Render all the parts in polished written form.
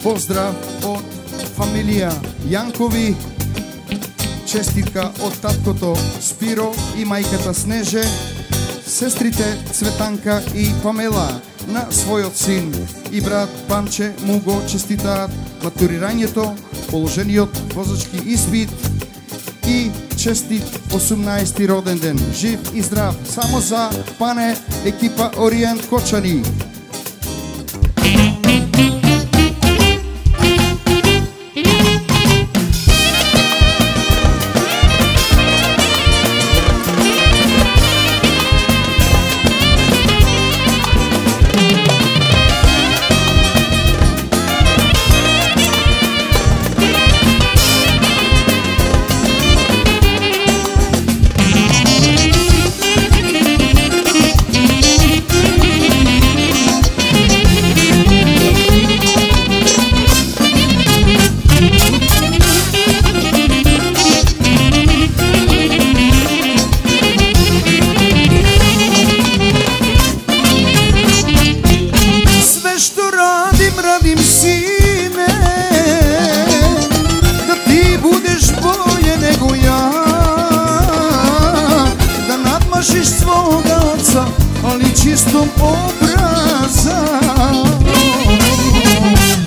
Поздрав од фамилија Јанкови, честитка од таткото Спиро и мајката Снеже, сестрите Цветанка и Памела, на својот син и брат Панче му го честитаат матурирањето, положениот возачки испит и честит 18-ти роден ден. Жив и здрав само за Пане, екипа Ориент Кочани.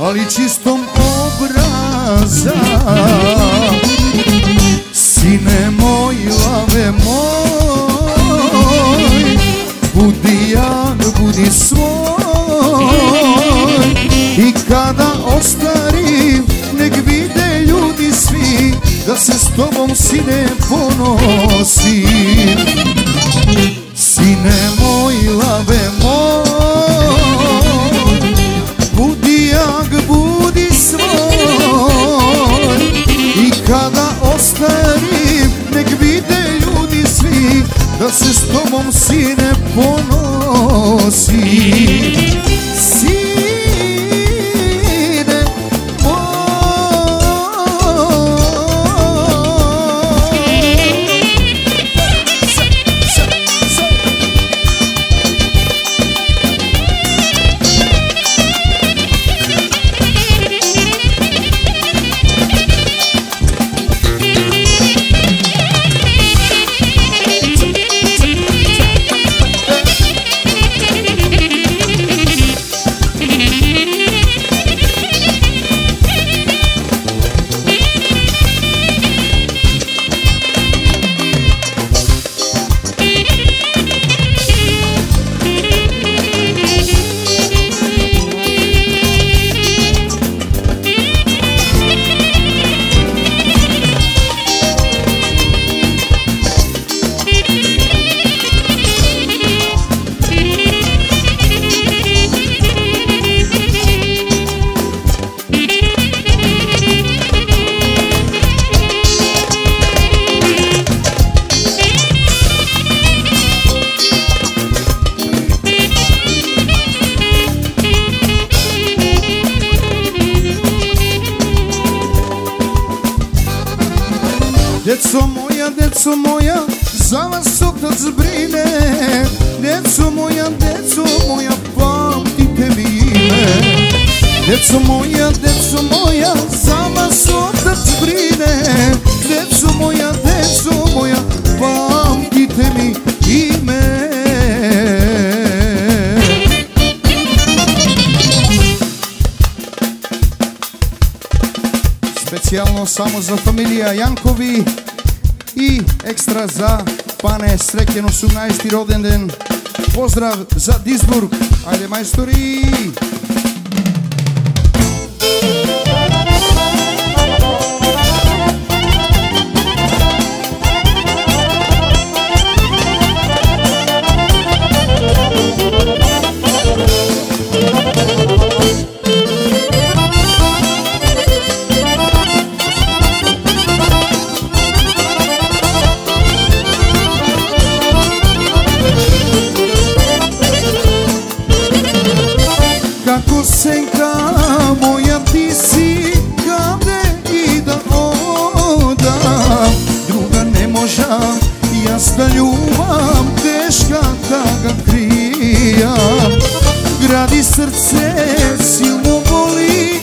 Ali čistom obraza, sine moj, lave moj, budi jak, budi svoj. I kada ostarim, nek vide ljudi svi da se s tobom, sine, ponosim. Sine moj, lave moj, budi jak, budi svoj. I kada ostarim, nek vide ljudi svi da se s tobom, sine, ponosim. Deco moja, za vas otac brine. Deco moja, pamtite mi ime. Deco moja, za vas otac brine. Deco moja, pamtite mi ime. Specijalno samo za familija Jankovi i ekstra za Pane, srećen 18. roden den. Pozdrav za Duisburg, ajde majstori! Kako senka moja, ti si kade i da odam. Druga ne možam, jas da ljubav, teška da ga krijam. Gradi srce, silno boli,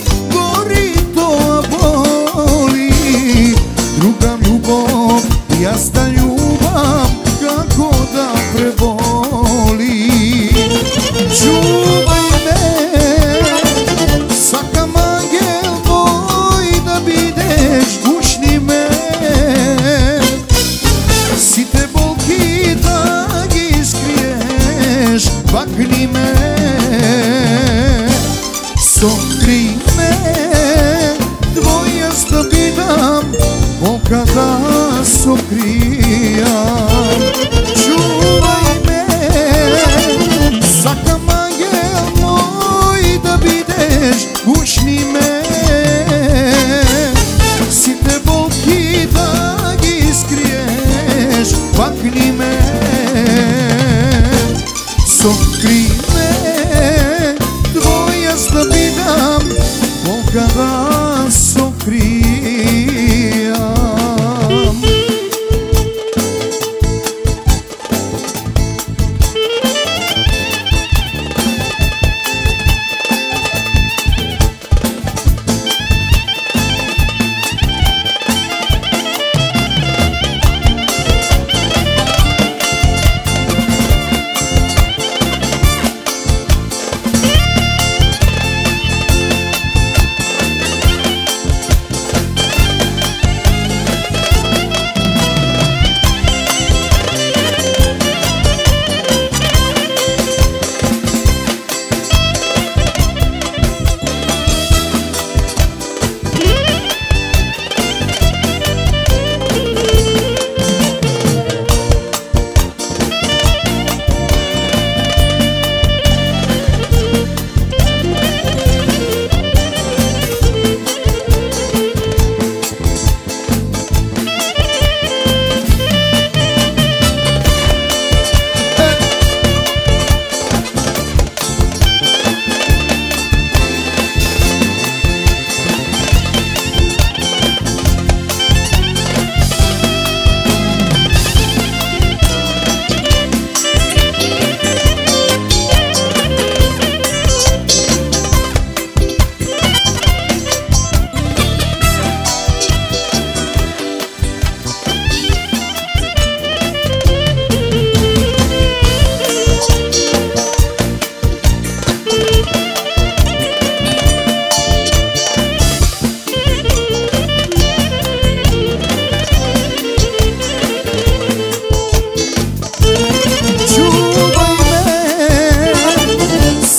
głośni me sokri me dwoje zdobidam bo kada sokrijam čuvaj me sakam angel moj da bideš głośni me site bolki da gi skriješ pakni me sokri me dvoje zdobidam bo kada sokrijam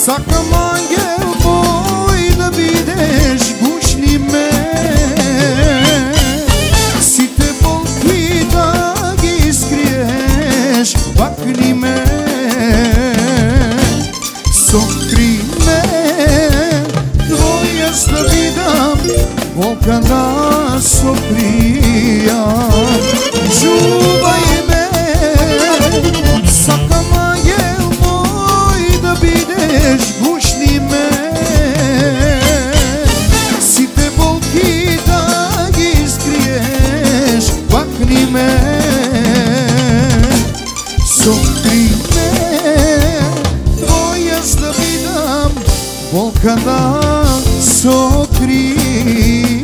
Sakam angel moj da bideš głośni me site bolki da gi skriješ pakni me sokri me dvoje zdobidam bo kada sokrijam čuvaj me sakam angel moj da bideš głośni me site bolki da gi skriješ pakni me sokri me dvoje zdobidam bo kada sokrijam